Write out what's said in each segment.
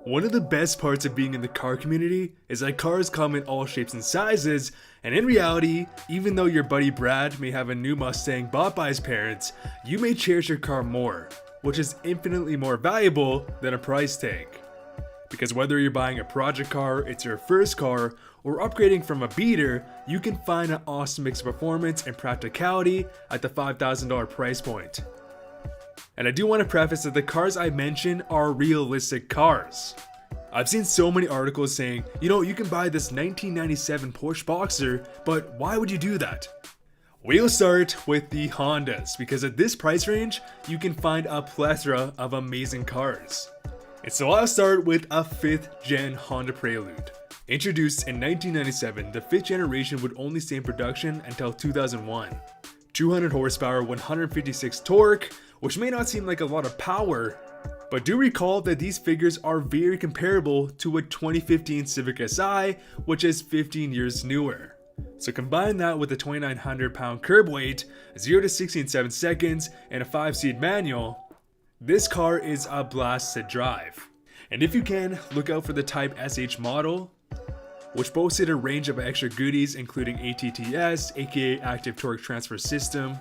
One of the best parts of being in the car community is that cars come in all shapes and sizes, and in reality, even though your buddy Brad may have a new Mustang bought by his parents, you may cherish your car more, which is infinitely more valuable than a price tag. Because whether you're buying a project car, it's your first car, or upgrading from a beater, you can find an awesome mix of performance and practicality at the $5,000 price point. And I do want to preface that the cars I mention are realistic cars. I've seen so many articles saying, you can buy this 1997 Porsche Boxer, but why would you do that? We'll start with the Hondas, because at this price range, you can find a plethora of amazing cars. And so I'll start with a 5th gen Honda Prelude. Introduced in 1997, the 5th generation would only stay in production until 2001. 200 horsepower, 156 torque, which may not seem like a lot of power, but do recall that these figures are very comparable to a 2015 Civic Si, which is 15 years newer. So combine that with a 2,900 pound curb weight, 0 to 60 in 7 seconds, and a 5-speed manual, this car is a blast to drive. And if you can, look out for the Type SH model, which boasted a range of extra goodies including ATTS, aka Active Torque Transfer System.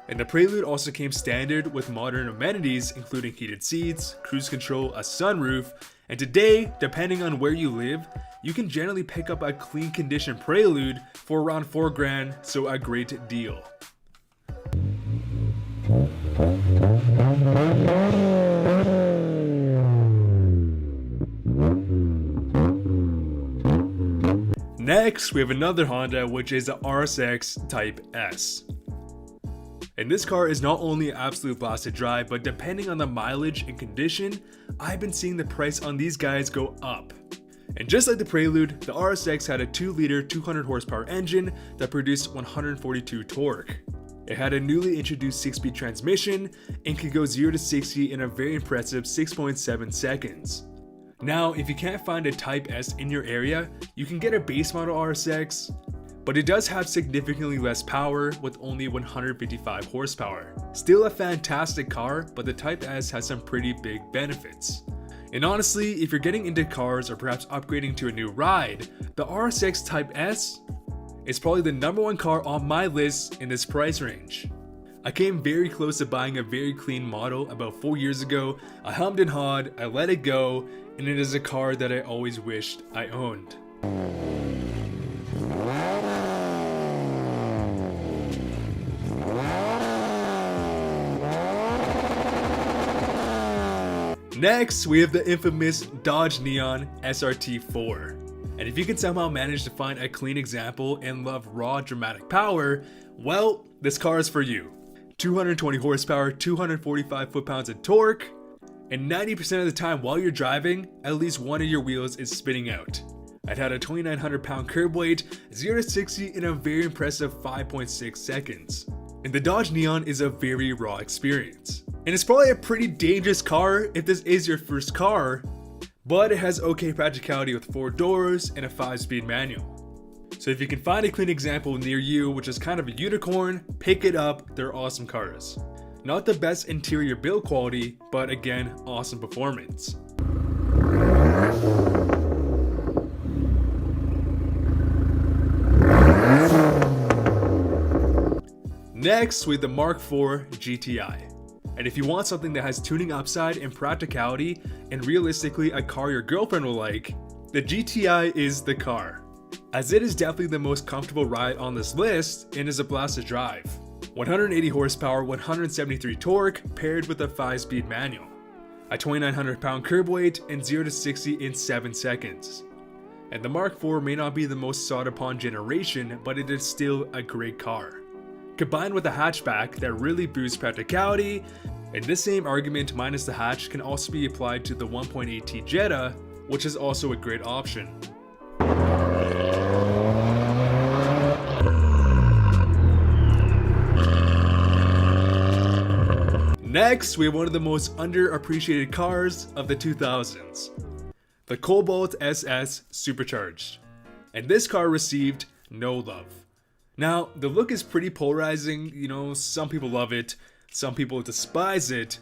And the Prelude also came standard with modern amenities including heated seats, cruise control, a sunroof, and today, depending on where you live, you can generally pick up a clean condition Prelude for around $4,000, so a great deal. Next, we have another Honda, which is the RSX Type S. And this car is not only an absolute blast to drive, but depending on the mileage and condition, I've been seeing the price on these guys go up. And just like the Prelude, the RSX had a 2-liter 200 horsepower engine that produced 142 torque. It had a newly introduced 6-speed transmission and could go 0 to 60 in a very impressive 6.7 seconds. Now, if you can't find a Type S in your area, you can get a base model RSX, but it does have significantly less power with only 155 horsepower. Still a fantastic car, but the Type S has some pretty big benefits. And honestly, if you're getting into cars or perhaps upgrading to a new ride, the RSX Type S is probably the #1 car on my list in this price range. I came very close to buying a very clean model about 4 years ago. I hummed and hawed, I let it go, and it is a car that I always wished I owned. Next, we have the infamous Dodge Neon SRT4. And if you can somehow manage to find a clean example and love raw dramatic power, well, this car is for you. 220 horsepower, 245 foot-pounds of torque, and 90% of the time while you're driving, at least one of your wheels is spinning out. It had a 2,900 pound curb weight, 0 to 60 in a very impressive 5.6 seconds. And the Dodge Neon is a very raw experience. And it's probably a pretty dangerous car if this is your first car, but it has okay practicality with 4 doors and a 5-speed manual. So if you can find a clean example near you, which is kind of a unicorn, pick it up, they're awesome cars. Not the best interior build quality, but again, awesome performance. Next, we have the Mark IV GTI. And if you want something that has tuning upside and practicality, and realistically a car your girlfriend will like, the GTI is the car. As it is definitely the most comfortable ride on this list and is a blast to drive. 180 horsepower, 173 torque paired with a 5-speed manual. A 2,900 pound curb weight and 0 to 60 in 7 seconds. And the Mark IV may not be the most sought upon generation, but it is still a great car. Combined with a hatchback that really boosts practicality, and this same argument minus the hatch can also be applied to the 1.8T Jetta, which is also a great option. Next, we have one of the most underappreciated cars of the 2000s, the Cobalt SS Supercharged. And this car received no love. Now, the look is pretty polarizing, some people love it, some people despise it,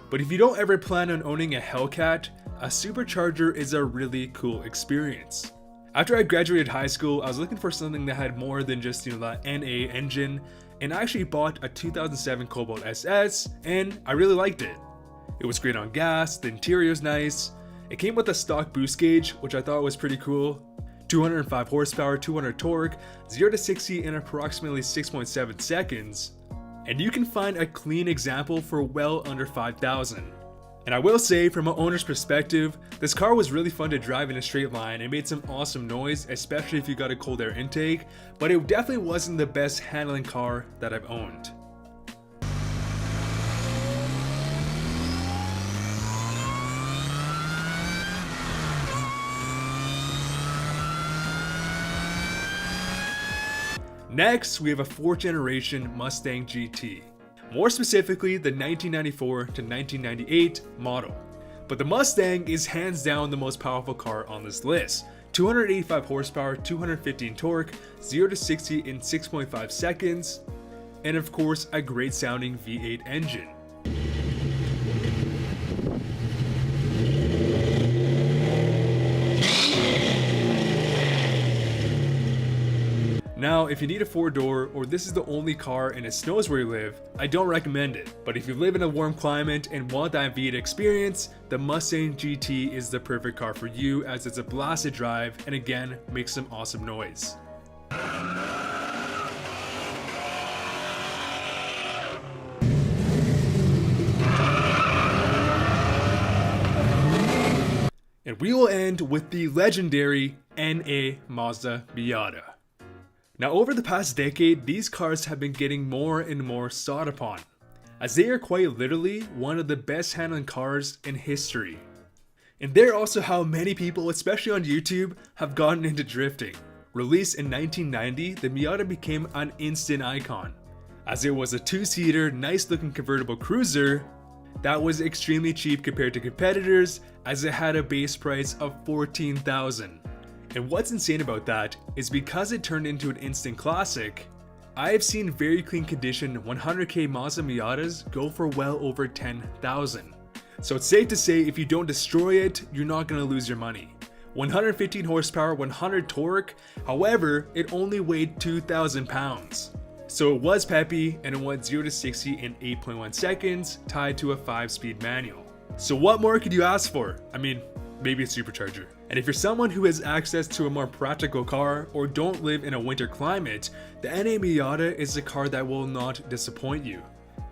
But if you don't ever plan on owning a Hellcat, a supercharger is a really cool experience. After I graduated high school, I was looking for something that had more than just, the NA engine, and I actually bought a 2007 Cobalt SS, and I really liked it. It was great on gas, the interior is nice, it came with a stock boost gauge, which I thought was pretty cool, 205 horsepower, 200 torque, 0 to 60 in approximately 6.7 seconds, and you can find a clean example for well under 5,000. And I will say, from an owner's perspective, this car was really fun to drive in a straight line and made some awesome noise, especially if you got a cold air intake, but it definitely wasn't the best handling car that I've owned. Next, we have a 4th generation Mustang GT. More specifically, the 1994 to 1998 model. But the Mustang is hands down the most powerful car on this list. 285 horsepower, 215 torque, 0 to 60 in 6.5 seconds, and of course a great sounding V8 engine. Now, if you need a 4-door or this is the only car and it snows where you live, I don't recommend it. But if you live in a warm climate and want that V8 experience, the Mustang GT is the perfect car for you, as it's a blast to drive and again makes some awesome noise. And we will end with the legendary NA Mazda Miata. Now, over the past decade, these cars have been getting more and more sought upon, as they are quite literally one of the best handling cars in history. And they're also how many people, especially on YouTube, have gotten into drifting. Released in 1990, the Miata became an instant icon, as it was a 2-seater, nice-looking convertible cruiser that was extremely cheap compared to competitors, as it had a base price of $14,000. And what's insane about that is because it turned into an instant classic, I have seen very clean condition 100k Mazda Miatas go for well over $10,000. So it's safe to say if you don't destroy it, you're not going to lose your money. 115 horsepower, 100 torque, however, it only weighed 2,000 pounds. So it was peppy and it went 0 to 60 in 8.1 seconds, tied to a 5-speed manual. So what more could you ask for? I mean, maybe a supercharger. And if you're someone who has access to a more practical car or don't live in a winter climate, the NA Miata is a car that will not disappoint you.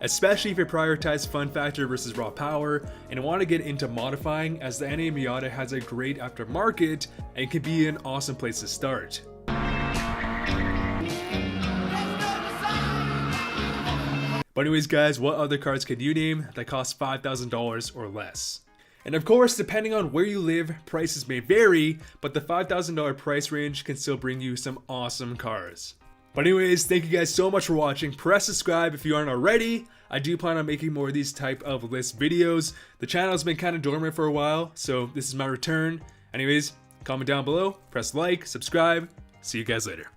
Especially if you prioritize fun factor versus raw power and want to get into modifying, as the NA Miata has a great aftermarket and can be an awesome place to start. But anyways guys, what other cars can you name that cost $5,000 or less? And of course, depending on where you live, prices may vary, but the $5,000 price range can still bring you some awesome cars. But anyways, thank you guys so much for watching. Press subscribe if you aren't already. I do plan on making more of these type of list videos. The channel has been kind of dormant for a while, so this is my return. Anyways, comment down below, press like, subscribe. See you guys later.